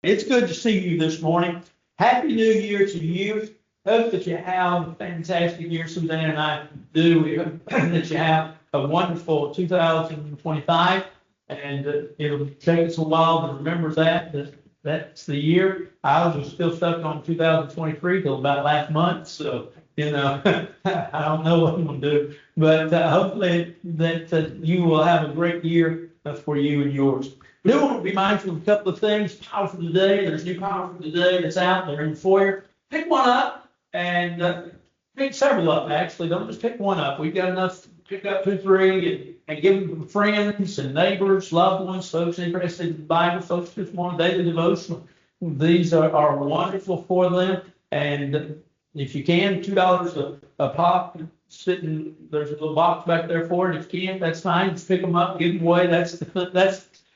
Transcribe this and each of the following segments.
It's good to see you this morning. Happy New Year to you. Hope that you have a fantastic year. Suzanne and I do. We hope that you have a wonderful 2025. And it'll take us a while to remember that's the year. I was still stuck on 2023 till about last month. So, I don't know what I'm going to do. But hopefully that you will have a great year for you and yours. Do want to be mindful of a couple of things. Power for today. There's new power for today that's out there in the foyer. Pick one up and pick several up, actually. Don't just pick one up. We've got enough to pick up 2, 3 and give them to friends and neighbors, loved ones, folks interested in the Bible, folks just want a daily devotional. These are wonderful for them. And if you can, $2 a pop. There's a little box back there for it. If you can, that's fine. Just pick them up, give them away.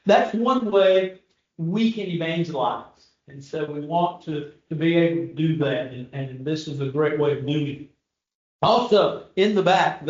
That's one way we can evangelize. And so we want to be able to do that. And this is a great way of doing it. Also, in the back,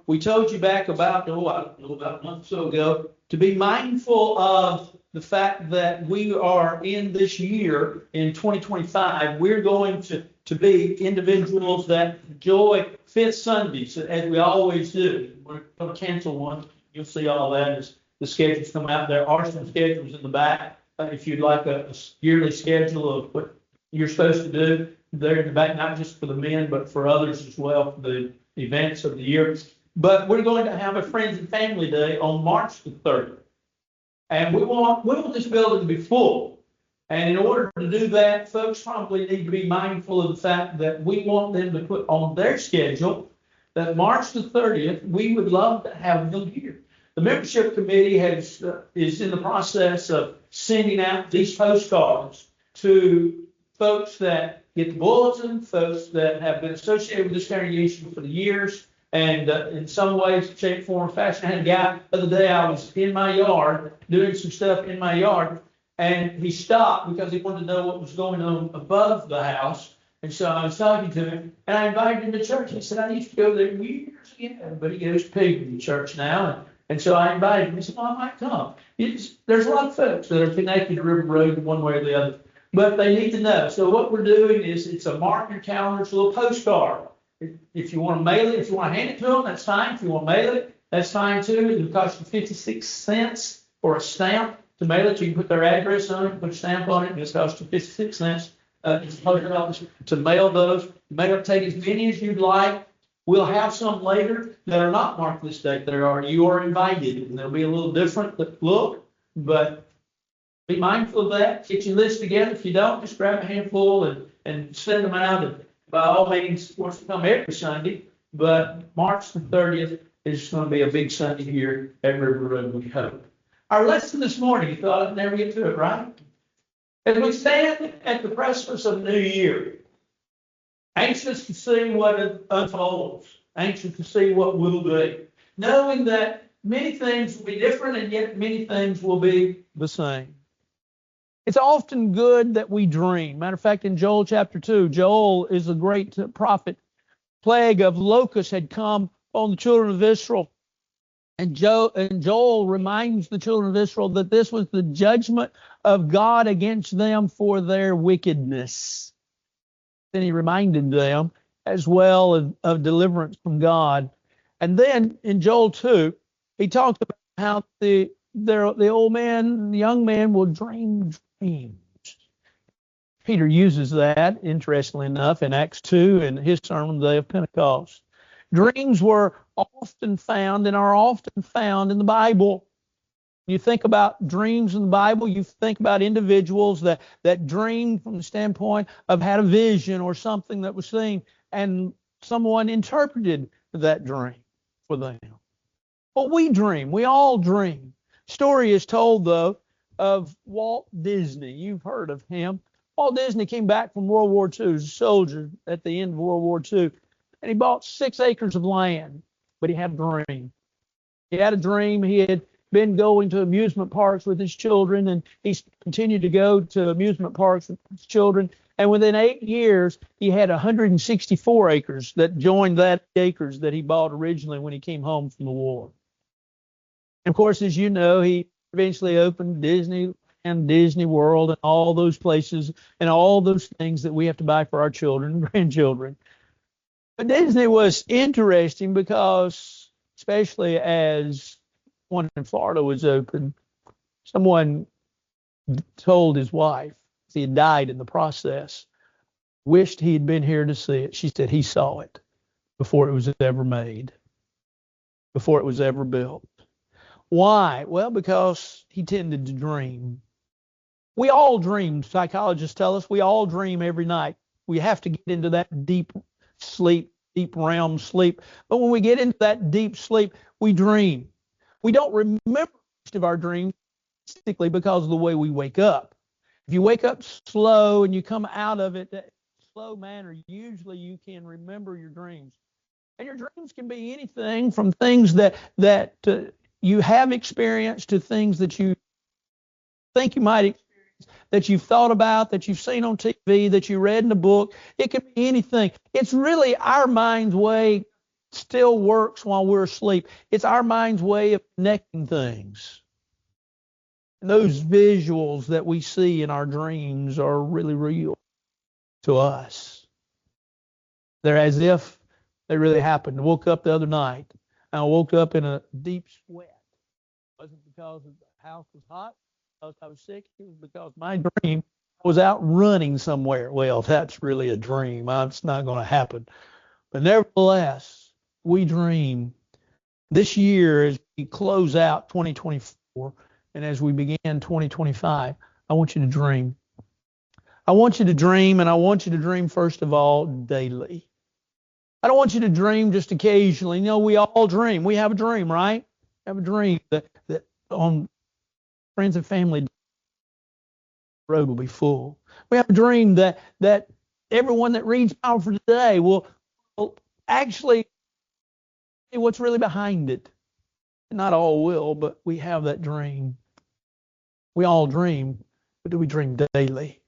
we told you back about, about a month or so ago, to be mindful of the fact that we are in this year, in 2025, we're going to be individuals that enjoy Fifth Sundays, as we always do. We're going to cancel one. You'll see all that as the schedules come out. There are some schedules in the back. If you'd like a yearly schedule of what you're supposed to do, they're in the back, not just for the men, but for others as well, for the events of the year. But we're going to have a Friends and Family Day on March the 30th. And we want this building to be full. And in order to do that, folks probably need to be mindful of the fact that we want them to put on their schedule that March the 30th, we would love to have them here. The membership committee is in the process of sending out these postcards to folks that get the bulletin, folks that have been associated with this congregation for the years, and in some ways, shape, form, or fashion. I had a guy the other day, I was in my yard, doing some stuff in my yard, and he stopped because he wanted to know what was going on above the house. And so I was talking to him, and I invited him to church. He said, I used to go there years ago, but he goes to Pilgrim Church now. And so I invited him. He said, well, I might come. There's a lot of folks that are connected to River Road one way or the other, but they need to know. So what we're doing is it's a mark your calendar, it's a little postcard. If you want to mail it, if you want to hand it to them, that's fine. If you want to mail it, that's fine too. It'll cost you 56 cents for a stamp to mail it. You can put their address on it, put a stamp on it, and it's cost you 56 cents to mail those. Mail, take as many as you'd like. We'll have some later that are not marked this date. You are invited, and they'll be a little different look, but be mindful of that. Get your list together. If you don't, just grab a handful and send them out. And by all means, of course, come every Sunday, but March the 30th is going to be a big Sunday here at River Road, we hope. Our lesson this morning, you thought I'd never get to it, right? As we stand at the precipice of the new year, anxious to see what unfolds, anxious to see what will be, knowing that many things will be different and yet many things will be the same. It's often good that we dream. Matter of fact, in Joel chapter 2, Joel is a great prophet. Plague of locusts had come on the children of Israel. And Joel reminds the children of Israel that this was the judgment of God against them for their wickedness. Then he reminded them as well of deliverance from God. And then in Joel 2, he talked about how the old man, the young man will dream dreams. Peter uses that, interestingly enough, in Acts 2 in his sermon on the day of Pentecost. Dreams were often found and are often found in the Bible. You think about dreams in the Bible, you think about individuals that dream from the standpoint of had a vision or something that was seen, and someone interpreted that dream for them. Well, we dream. We all dream. Story is told, though, of Walt Disney. You've heard of him. Walt Disney came back from World War II as a soldier at the end of World War II, and he bought 6 acres of land, but he had a dream. He had a dream. He had been going to amusement parks with his children, and he continued to go to amusement parks with his children. And within 8 years, he had 164 acres that joined that acres that he bought originally when he came home from the war. And of course, as you know, he eventually opened Disneyland Disneyland, Disney World, and all those places and all those things that we have to buy for our children and grandchildren. But Disney was interesting because, especially as one in Florida was open, someone told his wife, he had died in the process, wished he had been here to see it. She said he saw it before it was ever made, before it was ever built. Why? Well, because he tended to dream. We all dream. Psychologists tell us we all dream every night. We have to get into that deep sleep, deep realm sleep. But when we get into that deep sleep, we dream. We don't remember most of our dreams basically because of the way we wake up. If you wake up slow and you come out of it in a slow manner, usually you can remember your dreams. And your dreams can be anything from things that you have experienced to things that you think you might experience, that you've thought about, that you've seen on TV, that you read in a book. It can be anything. It's really our mind's way still works while we're asleep. It's our mind's way of connecting things. And those visuals that we see in our dreams are really real to us. They're as if they really happened. I woke up the other night, and I woke up in a deep sweat. It wasn't because the house was hot, because I was sick. It was because my dream was out running somewhere. Well, that's really a dream. It's not going to happen. But nevertheless, we dream. This year, as we close out 2024, and as we begin 2025, I want you to dream. I want you to dream, and I want you to dream, first of all, daily. I don't want you to dream just occasionally. You know, we all dream. We have a dream, right? We have a dream that on friends and family, the road will be full. We have a dream that everyone that reads Power for Today will actually see what's really behind it. Not all will, but we have that dream. We all dream, but do we dream daily?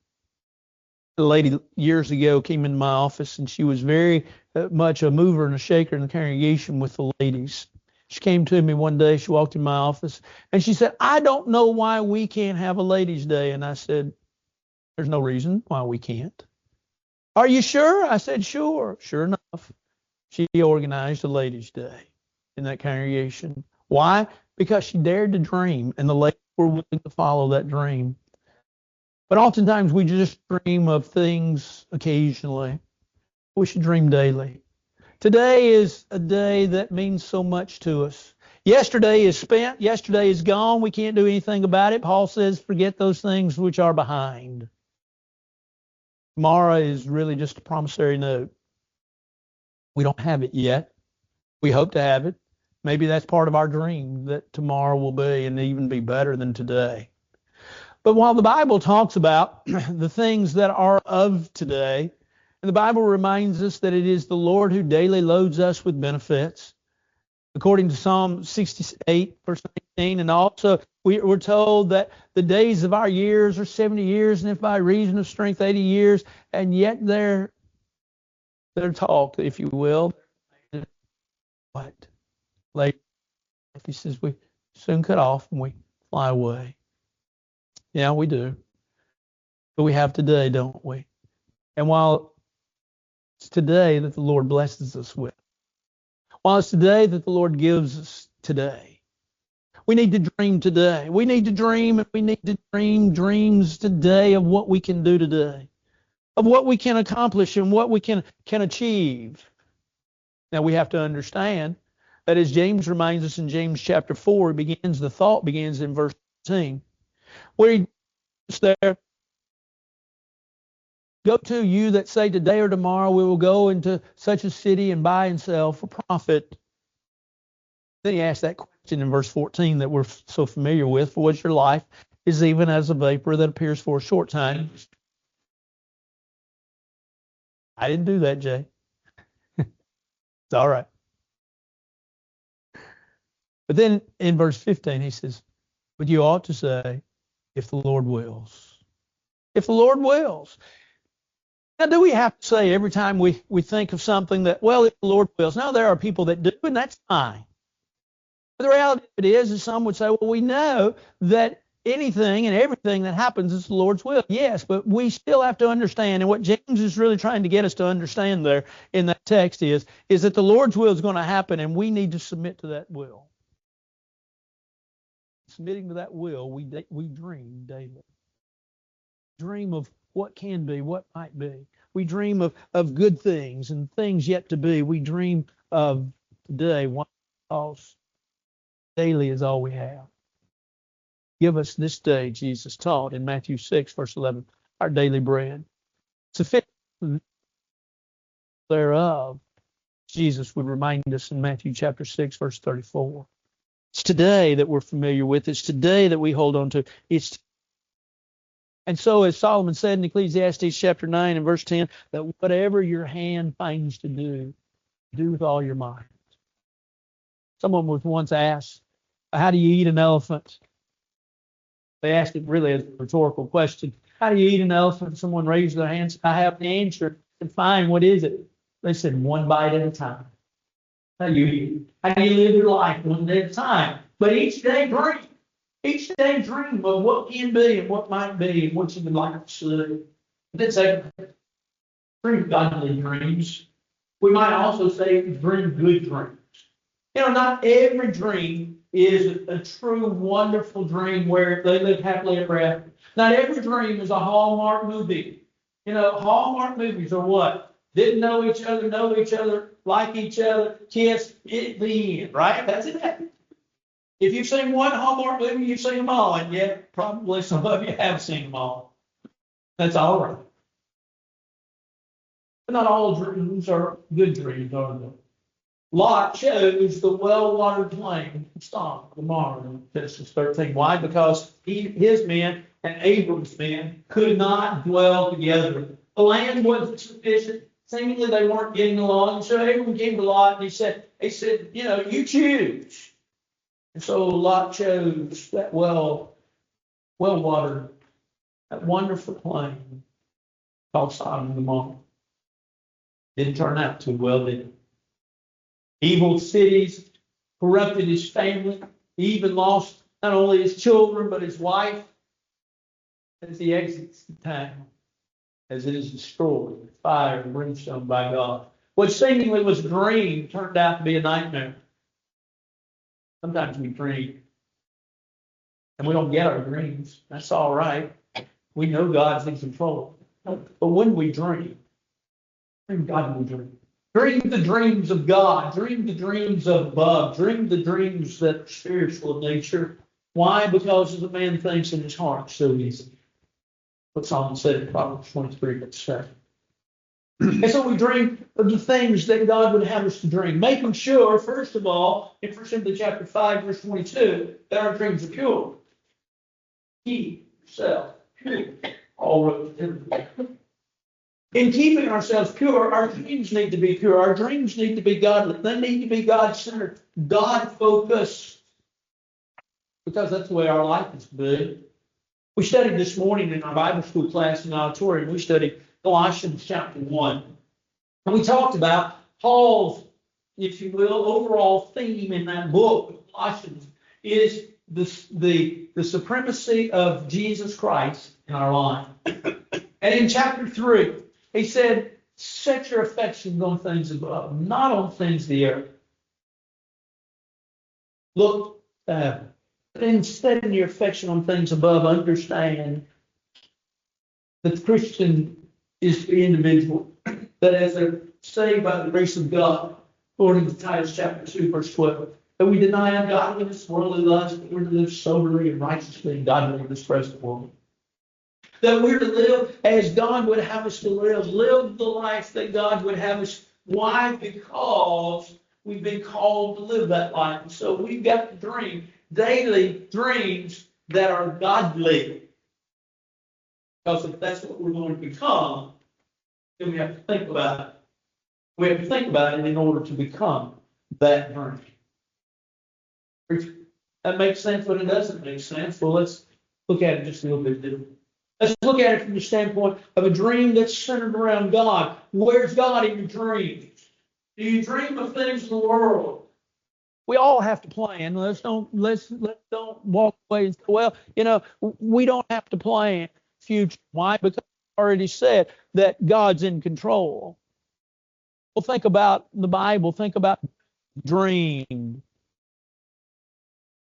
A lady years ago came into my office, and she was very much a mover and a shaker in the congregation with the ladies. She came to me one day, she walked in my office, and she said, I don't know why we can't have a ladies' day. And I said, there's no reason why we can't. Are you sure? I said, sure. Sure enough, she organized a ladies' day in that congregation. Why? Because she dared to dream, and the ladies were willing to follow that dream. But oftentimes we just dream of things occasionally. We should dream daily. Today is a day that means so much to us. Yesterday is spent. Yesterday is gone. We can't do anything about it. Paul says, forget those things which are behind. Tomorrow is really just a promissory note. We don't have it yet. We hope to have it. Maybe that's part of our dream, that tomorrow will be and even be better than today. But while the Bible talks about the things that are of today, and the Bible reminds us that it is the Lord who daily loads us with benefits, according to Psalm 68, verse 19, and also we're told that the days of our years are 70 years, and if by reason of strength 80 years, and yet they're talk, if you will, what? Later, he says we soon cut off and we fly away. Yeah, we do. But we have today, don't we? And while it's today that the Lord blesses us with, while it's today that the Lord gives us today, we need to dream today. We need to dream, and we need to dream dreams today of what we can do today, of what we can accomplish and what we can achieve. Now, we have to understand that, as James reminds us in James chapter 4, the thought begins in verse 13. Where he there, go to you that say today or tomorrow we will go into such a city and buy and sell for profit. Then he asks that question in verse 14 that we're so familiar with. For what your life is even as a vapor that appears for a short time. I didn't do that, Jay. It's all right. But then in verse 15 he says, but you ought to say, if the Lord wills. If the Lord wills. Now, do we have to say every time we think of something that, well, if the Lord wills? No, there are people that do, and that's fine. But the reality of it is some would say, well, we know that anything and everything that happens is the Lord's will. Yes, but we still have to understand, and what James is really trying to get us to understand there in that text is that the Lord's will is going to happen, and we need to submit to that will. Submitting to that will, we dream daily. Dream of what can be, what might be. We dream of good things and things yet to be. We dream of today, because daily is all we have. Give us this day, Jesus taught in Matthew 6, verse 11, our daily bread. Sufficient thereof, Jesus would remind us in Matthew chapter 6, verse 34. It's today that we're familiar with. It's today that we hold on to. And so, as Solomon said in Ecclesiastes chapter 9 and verse 10, that whatever your hand finds to do with all your might. Someone was once asked, how do you eat an elephant? They asked it really as a rhetorical question. How do you eat an elephant? Someone raised their hands. I have the answer. And fine, what is it? They said, one bite at a time. How do you eat? How do you live your life one day at a time? But each day dream. Each day dream of what can be and what might be and what you would like to see. Then say, dream godly dreams. We might also say dream good dreams. You know, not every dream is a true, wonderful dream where they live happily ever after. Not every dream is a Hallmark movie. You know, Hallmark movies are what? Didn't know each other, like each other, kiss, the end, right? That's it. If you've seen one Hallmark movie, you've seen them all, and yet probably some of you have seen them all. That's all right. But not all dreams are good dreams, are they? Lot chose the well-watered plain of Sodom and Gomorrah in Genesis 13. Why? Because his men and Abram's men could not dwell together. The land wasn't sufficient. Seemingly they weren't getting along. So Abram came to Lot and he said, you know, you choose. And so Lot chose that well-watered, that wonderful plain called Sodom and Gomorrah. Didn't turn out too well, did it? Evil cities corrupted his family. He even lost not only his children, but his wife as he exits the town, as it is destroyed with fire and brimstone by God. What seemingly was a dream turned out to be a nightmare. Sometimes we dream, and we don't get our dreams. That's all right. We know God's in control. But when we dream godly dreams. Dream the dreams of God. Dream the dreams of above. Dream the dreams that are spiritual in nature. Why? Because as a man thinks in his heart, so is he. What Solomon said in Proverbs 23, verse 7. And so we dream of the things that God would have us to dream. Making sure, first of all, in 1 Timothy chapter 5, verse 22, that our dreams are pure. Keep yourself pure. All wrote to Timothy. In keeping ourselves pure, our dreams need to be pure. Our dreams need to be godly. They need to be God-centered, God-focused, because that's the way our life is to be. We studied this morning in our Bible school class in the auditorium. We studied Colossians chapter 1. And we talked about Paul's, if you will, overall theme in that book, Colossians, is the supremacy of Jesus Christ in our life. And in chapter 3, he said, set your affections on things above, not on things of the earth. Look, instead of your affection on things above, understand that the Christian is the individual, that as they're saved by the grace of God, according to Titus chapter 2, verse 12, that we deny ungodliness, worldly lust, but we're to live soberly and righteously and godly in this present world. That we're to live as God would have us to live the life that God would have us. Why? Because we've been called to live that life. And so we've got to dream daily dreams that are godly. Because if that's what we're going to become, then we have to think about it. We have to think about it in order to become that dream. That makes sense, but it doesn't make sense. Well, let's look at it just a little bit differently. Let's look at it from the standpoint of a dream that's centered around God. Where's God in your dreams? Do you dream of things in the world? We all have to plan. Let's don't walk away and say, well, we don't have to plan future. Why? Because I already said that God's in control. Well, think about the Bible. Think about dream. And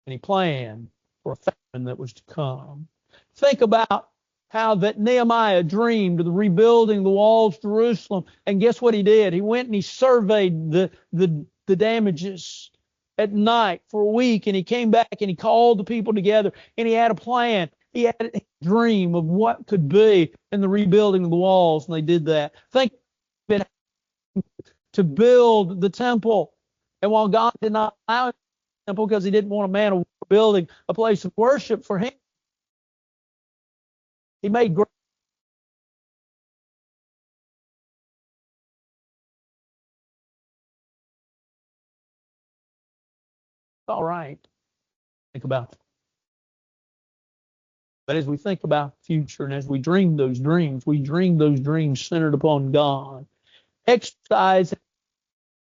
he planned for a famine that was to come. Think about how that Nehemiah dreamed of the rebuilding the walls of Jerusalem. And guess what he did? He went and he surveyed the damages at night for a week, and he came back and he called the people together and he had a plan. He had a dream of what could be in the rebuilding of the walls, and they did that. Think to build the temple. And while God did not allow the temple because he didn't want a man of war building a place of worship for him, he made great. All right. Think about it. But as we think about the future and as we dream those dreams, we dream those dreams centered upon God. Exercise,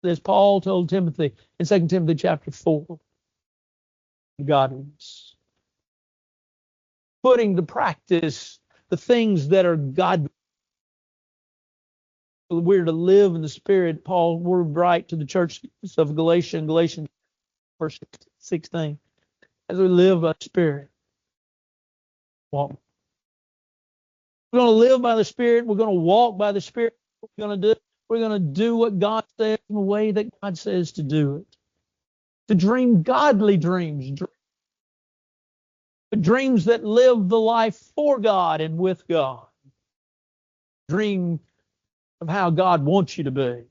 as Paul told Timothy in 2 Timothy chapter 4, godliness. Putting to practice the things that are God. We're to live in the Spirit. Paul would write to the church of Galatians verse 16. As we live by the Spirit. Walk. We're going to live by the Spirit. We're going to walk by the Spirit. We're going to do what God says in the way that God says to do it. To dream godly dreams. Dreams that live the life for God and with God. Dream of how God wants you to be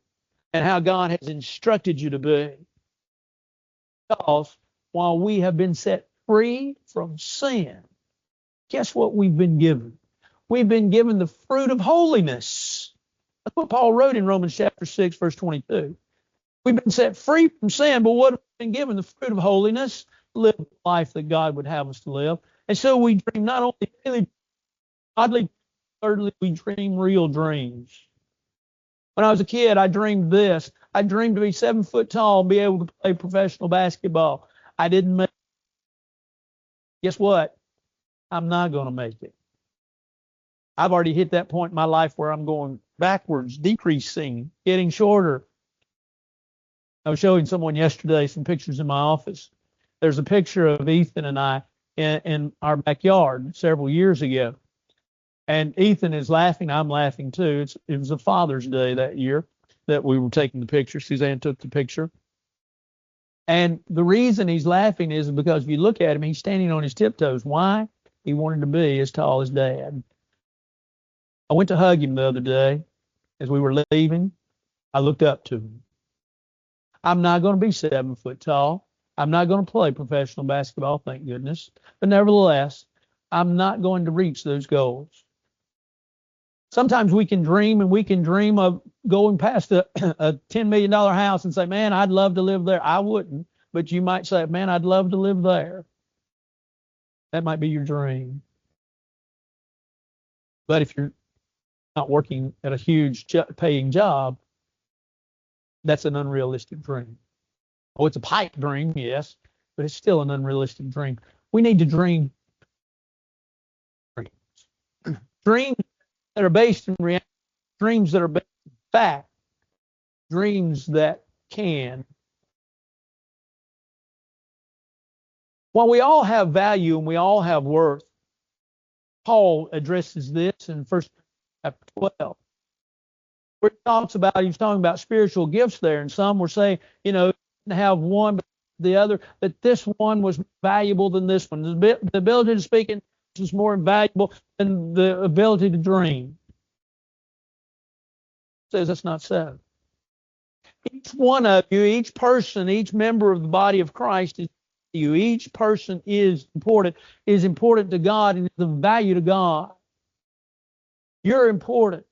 and how God has instructed you to be. Because while we have been set free from sin, guess what we've been given? We've been given the fruit of holiness. That's what Paul wrote in Romans chapter 6, verse 22. We've been set free from sin, but what have we been given? The fruit of holiness, live the life that God would have us to live. And so we dream not only daily, godly, thirdly, we dream real dreams. When I was a kid, I dreamed this. I dreamed to be 7 foot tall and be able to play professional basketball. I didn't make it. Guess what? I'm not going to make it. I've already hit that point in my life where I'm going backwards, decreasing, getting shorter. I was showing someone yesterday some pictures in my office. There's a picture of Ethan and I in our backyard several years ago. And Ethan is laughing. I'm laughing too. It was a Father's Day that year that we were taking the picture. Suzanne took the picture. And the reason he's laughing is because if you look at him, he's standing on his tiptoes. Why? He wanted to be as tall as Dad. I went to hug him the other day as we were leaving. I looked up to him. I'm not going to be 7 foot tall. I'm not going to play professional basketball, thank goodness. But nevertheless, I'm not going to reach those goals. Sometimes we can dream, and we can dream of going past a $10 million house and say, man, I'd love to live there. I wouldn't, but you might say, man, I'd love to live there. That might be your dream. But if you're not working at a huge paying job, that's an unrealistic dream. Oh, it's a pipe dream, yes, but it's still an unrealistic dream. We need to dream dreams that are based in reality, dreams that are based in fact, dreams that can. While we all have value and we all have worth, Paul addresses this in 1 chapter 12. Where he's talking about spiritual gifts there, and some were saying, have one but the other, that this one was valuable than this one. The ability to speak in is more valuable than the ability to dream. Says that's not so. Each one of you, each person, each member of the body of Christ is you. Each person is important to God and is of value to God. You're important.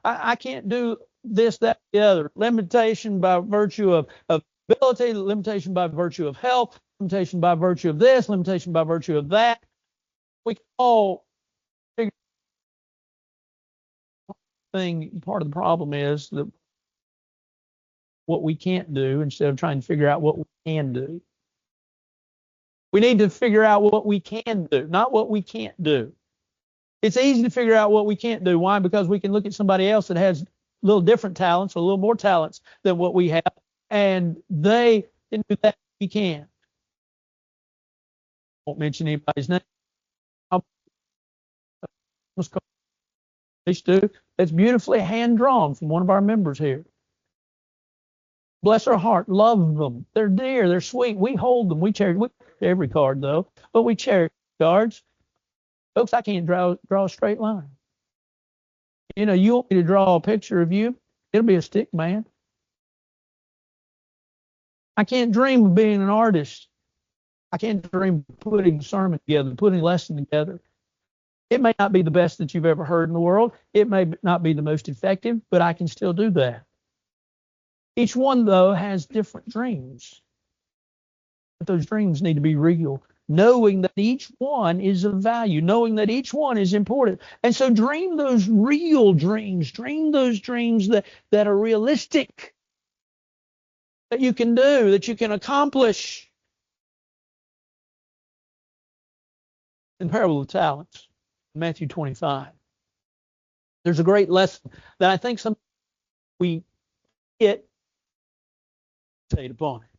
I can't do this, that, the other. Limitation by virtue of ability, limitation by virtue of health, limitation by virtue of this, limitation by virtue of that. We can all figure thing. Part of the problem is that what we can't do instead of trying to figure out what we can do. We need to figure out what we can do, not what we can't do. It's easy to figure out what we can't do. Why? Because we can look at somebody else that has a little different talents, or a little more talents than what we have, and they can do that. We can't. I won't mention anybody's name. It's beautifully hand drawn from one of our members here. Bless her heart. Love them. They're dear. They're sweet. We hold them. We cherish every card though, but we cherish cards. Folks, I can't draw a straight line. You know, you want me to draw a picture of you, it'll be a stick man. I can't dream of being an artist. I can't dream of putting a sermon together, putting a lesson together. It may not be the best that you've ever heard in the world. It may not be the most effective, but I can still do that. Each one, though, has different dreams. But those dreams need to be real, knowing that each one is of value, knowing that each one is important. And so dream those real dreams. Dream those dreams that are realistic, that you can do, that you can accomplish. In the parable of talents, Matthew 25, there's a great lesson that I think some we get upon it.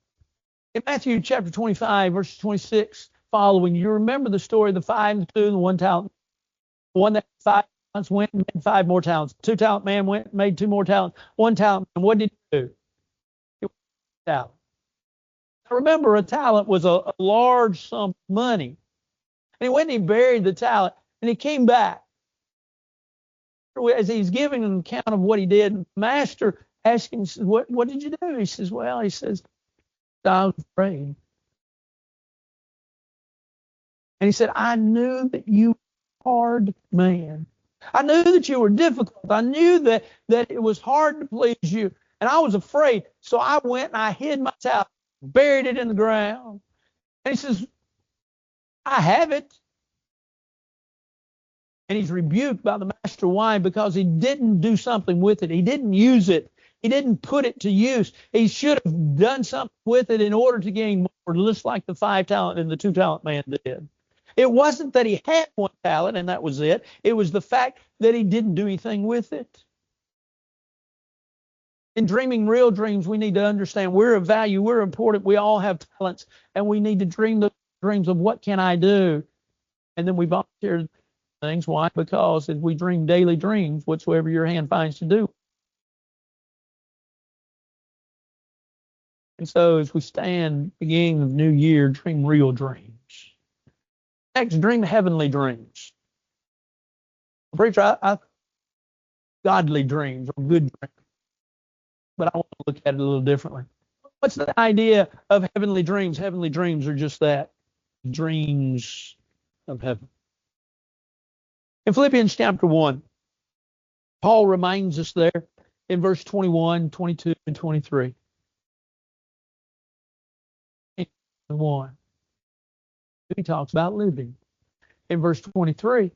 In Matthew chapter 25, verses 26 following, you remember the story of the 5 and 2 and the 1 talent. The one that 5 talents went and made 5 more talents. 2 talent man went and made 2 more talents. 1 talent man, what did he do? He went to talent. Now remember, a talent was a large sum of money. And he went and he buried the talent, and he came back. As he's giving an account of what he did, the master asked him, what did you do? He says, I was afraid. And he said, I knew that you were a hard man. I knew that you were difficult. I knew that it was hard to please you. And I was afraid. So I went and I hid my talent, buried it in the ground. And he says, I have it. And he's rebuked by the master. Why? Because he didn't do something with it. He didn't use it. He didn't put it to use. He should have done something with it in order to gain more, just like the 5 talent and the 2 talent man did. It wasn't that he had 1 talent and that was it. It was the fact that he didn't do anything with it. In dreaming real dreams, we need to understand we're of value, we're important, we all have talents, and we need to dream the dreams of what can I do? And then we volunteer things. Why? Because as we dream daily dreams, whatsoever your hand finds to do. And so as we stand beginning of the new year, dream real dreams. Next, dream heavenly dreams. Preacher, I godly dreams or good dreams. But I want to look at it a little differently. What's the idea of heavenly dreams? Heavenly dreams are just that, dreams of heaven. In Philippians chapter 1, Paul reminds us there in verse 21, 22, and 23. 1. He talks about living. In verse 23,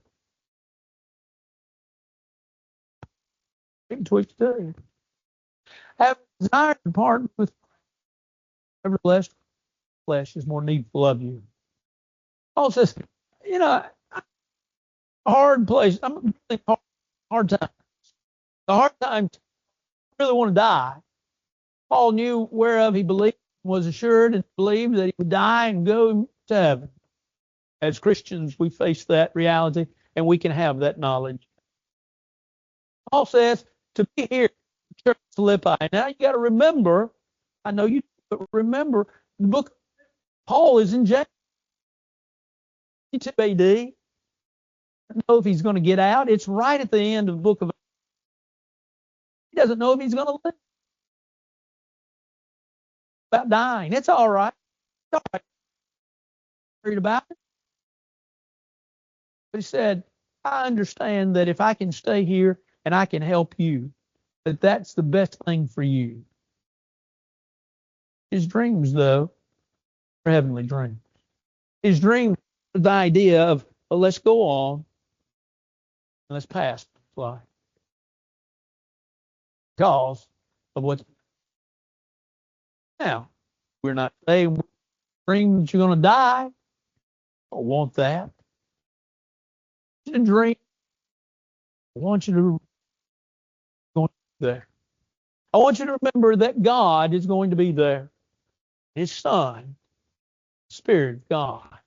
have desire to partner with, nevertheless, flesh is more needful of you. Paul says, hard place. I'm really hard time. The hard time, I really want to die. Paul knew whereof he believed, was assured and believed that he would die and go to heaven. As Christians, we face that reality, and we can have that knowledge. Paul says to be here, Church of Philippi. Now you got to remember, I know you, but remember the book. Paul is in jail. 52 AD. I don't know if he's going to get out. It's right at the end of the book of. He doesn't know if he's going to live. About dying. It's all right. It's all right. Worried about it. But he said, I understand that if I can stay here and I can help you, that's the best thing for you. His dreams, though, are heavenly dreams. His dreams are the idea of, well, let's go on and let's pass life. Because of what's Now, we're not saying we dream that you're going to die. I don't want that. I want you to dream. I want you to go there. I want you to remember that God is going to be there. His Son, Spirit of God.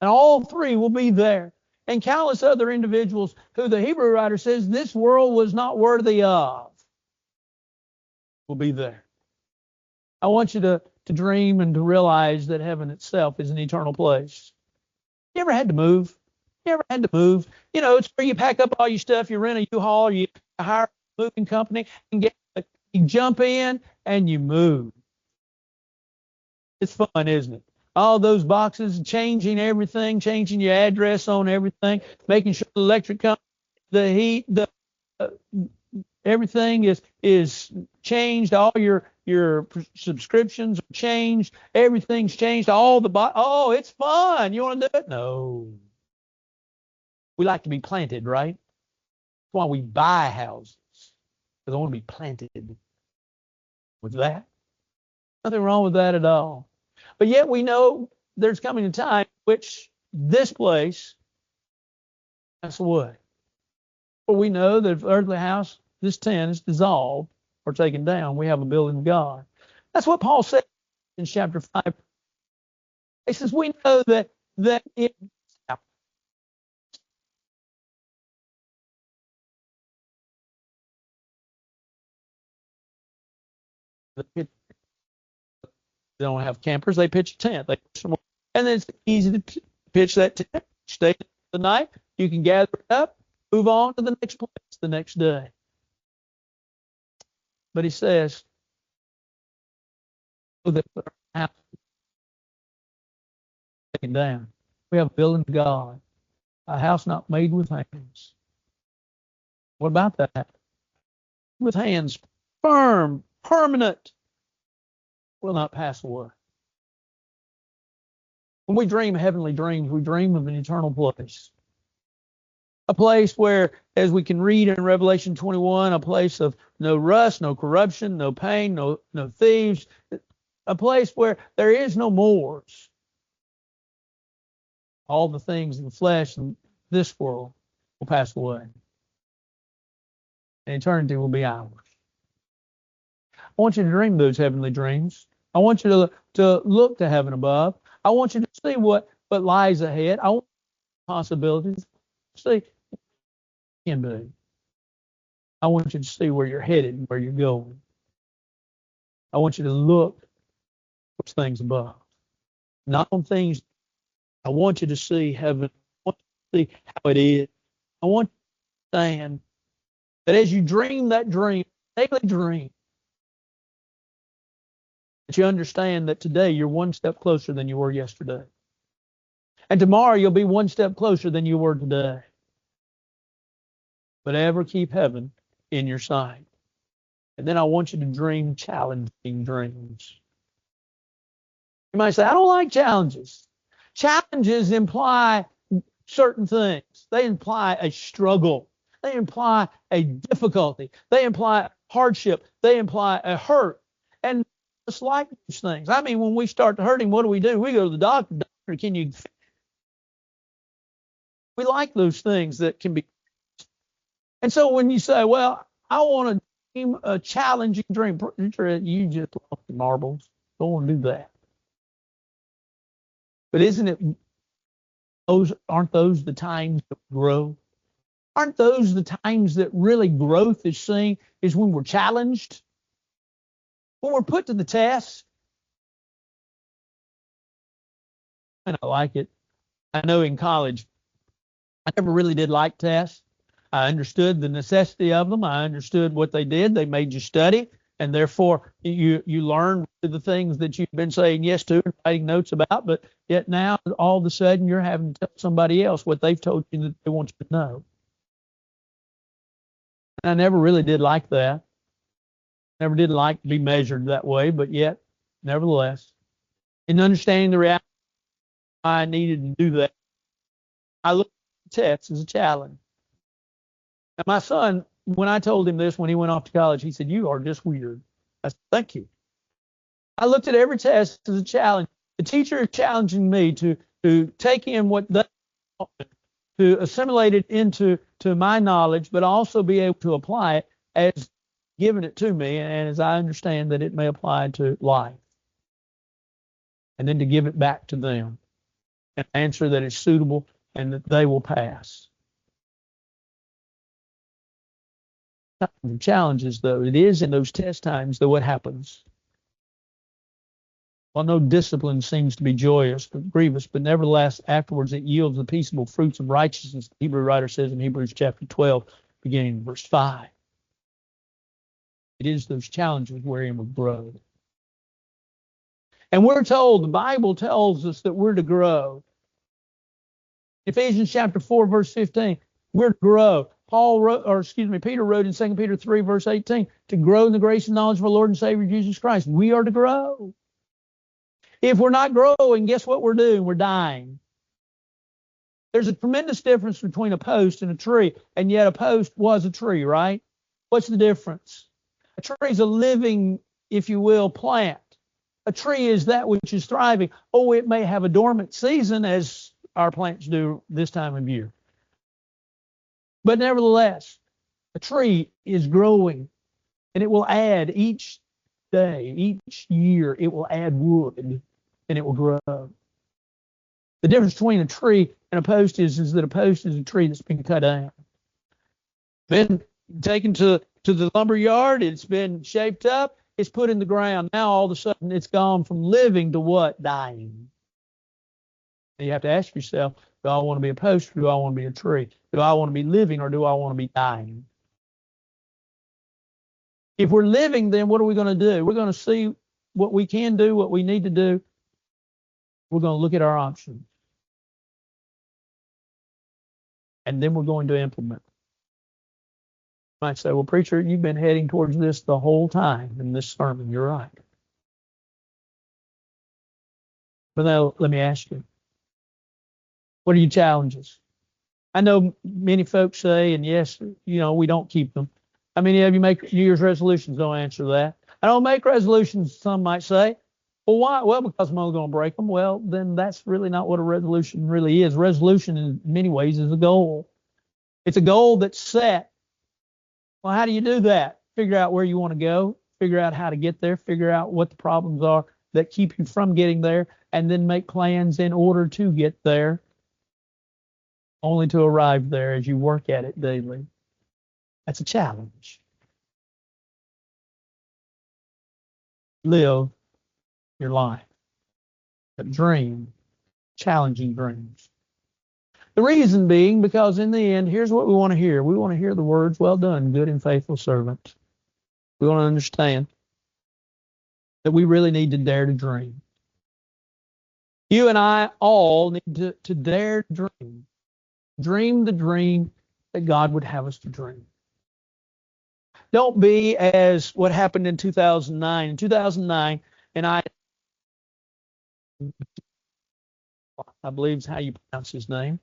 And all three will be there. And countless other individuals who the Hebrew writer says this world was not worthy of will be there. I want you to dream and to realize that heaven itself is an eternal place. You ever had to move? You ever had to move? You know, it's where you pack up all your stuff, you rent a U-Haul, you hire a moving company, and you jump in and you move. It's fun, isn't it? All those boxes, changing everything, changing your address on everything, making sure the electric company, the heat, uh, everything is changed. All your subscriptions are changed. Everything's changed. Oh, it's fun. You want to do it? No. We like to be planted, right? That's why we buy houses. Because I want to be planted with that. Nothing wrong with that at all. But yet we know there's coming a time in which this place passes away. For we know that if the earthly house, this tent, is dissolved or taken down, we have a building of God. That's what Paul said in chapter 5. He says, we know that it they don't have campers, they pitch a tent. And then it's easy to pitch that tent, stay the night. You can gather it up, move on to the next place the next day. But he says, that our house is taken down. We have a building of God, a house not made with hands. What about that? With hands, firm, permanent, will not pass away. When we dream heavenly dreams, we dream of an eternal place. A place where, as we can read in Revelation 21, a place of no rust, no corruption, no pain, no thieves, a place where there is no mores. All the things in the flesh in this world will pass away. And eternity will be ours. I want you to dream those heavenly dreams. I want you to look to heaven above. I want you to see what lies ahead. I want possibilities. See can be. I want you to see where you're headed and where you're going. I want you to look for things above, not on things. I want you to see heaven. I want you to see how it is. I want you to understand that as you dream that dream, daily dream, that you understand that today you're one step closer than you were yesterday. And tomorrow you'll be one step closer than you were today. But ever keep heaven in your sight. And then I want you to dream challenging dreams. You might say, I don't like challenges. Challenges imply certain things. They imply a struggle. They imply a difficulty. They imply hardship. They imply a hurt. And just like these things. I mean, when we start to hurt him, what do? We go to the doctor. Doctor, can you? We like those things that can be. And so when you say, well, I want to dream a challenging dream, you just lost the marbles. Don't want to do that. But isn't it, aren't those the times that grow? Aren't those the times that really growth is seen, is when we're challenged? When we're put to the test? And I like it. I know in college, I never really did like tests. I understood the necessity of them. I understood what they did. They made you study, and therefore you learned the things that you've been saying yes to and writing notes about. But yet now, all of a sudden, you're having to tell somebody else what they've told you that they want you to know. And I never really did like that. Never did like to be measured that way, but yet, nevertheless, in understanding the reality, I needed to do that. I looked at the tests as a challenge. And my son, when I told him this, when he went off to college, he said, "You are just weird." I said, "Thank you." I looked at every test as a challenge. The teacher is challenging me to take in what they to assimilate it into my knowledge, but also be able to apply it as given it to me, and as I understand that it may apply to life. And then to give it back to them, an answer that is suitable and that they will pass. The challenges, though, it is in those test times that what happens. Well, no discipline seems to be joyous but grievous, but nevertheless, afterwards it yields the peaceable fruits of righteousness, the Hebrew writer says in Hebrews chapter 12, beginning in verse 5. It is those challenges wherein we grow. And we're told, the Bible tells us that we're to grow. Ephesians chapter 4, verse 15, we're to grow. Peter wrote in 2 Peter 3, verse 18, to grow in the grace and knowledge of our Lord and Savior Jesus Christ. We are to grow. If we're not growing, guess what we're doing? We're dying. There's a tremendous difference between a post and a tree, and yet a post was a tree, right? What's the difference? A tree is a living, if you will, plant. A tree is that which is thriving. Oh, it may have a dormant season, as our plants do this time of year. But nevertheless, a tree is growing, and it will add each day, each year, it will add wood, and it will grow. The difference between a tree and a post is that a post is a tree that's been cut down. Been taken to the lumber yard, it's been shaped up, it's put in the ground. Now all of a sudden it's gone from living to what? Dying. And you have to ask yourself, do I want to be a post or do I want to be a tree? Do I want to be living or do I want to be dying? If we're living, then what are we going to do? We're going to see what we can do, what we need to do. We're going to look at our options. And then we're going to implement. You might say, well, preacher, you've been heading towards this the whole time in this sermon. You're right. But now let me ask you, what are your challenges? I know many folks say, and yes, we don't keep them. How many of you make New Year's resolutions? Don't answer that. I don't make resolutions, some might say. Well, why? Well, because I'm only going to break them. Well, then that's really not what a resolution really is. Resolution in many ways is a goal. It's a goal that's set. Well, how do you do that? Figure out where you want to go, figure out how to get there, figure out what the problems are that keep you from getting there, and then make plans in order to get there, only to arrive there as you work at it daily. That's a challenge. Live your life. A dream, challenging dreams. The reason being because in the end, here's what we want to hear. We want to hear the words, well done, good and faithful servant. We want to understand that we really need to dare to dream. You and I all need to dare to dream. Dream the dream that God would have us to dream. Don't be as what happened in 2009. In 2009, and I believe is how you pronounce his name,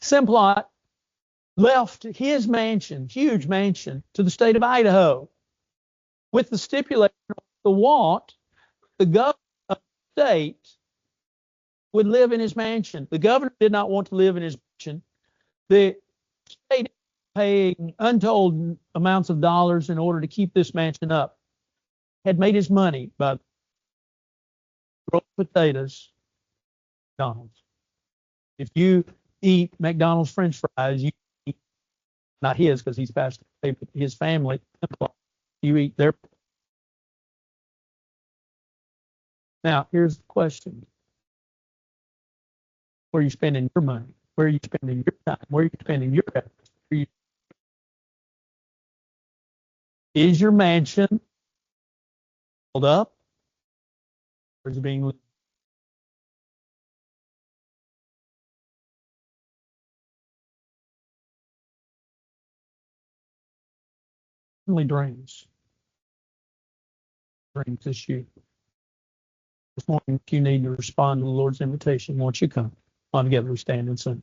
Simplot left his mansion, huge mansion, to the state of Idaho with the stipulation of the governor of the state would live in his mansion. The governor did not want to live in his mansion. The state paying untold amounts of dollars in order to keep this mansion up. Had made his money by growing potatoes, McDonald's. If you eat McDonald's French fries, you eat, not his because he's passed away, but his family, you eat their. Now, here's the question. Where are you spending your money? Where are you spending your time? Where are you spending your efforts? Is your mansion filled up? Or is it being only dreams? Dreams this year. This morning, you need to respond to the Lord's invitation once you come. On together, we stand and sing.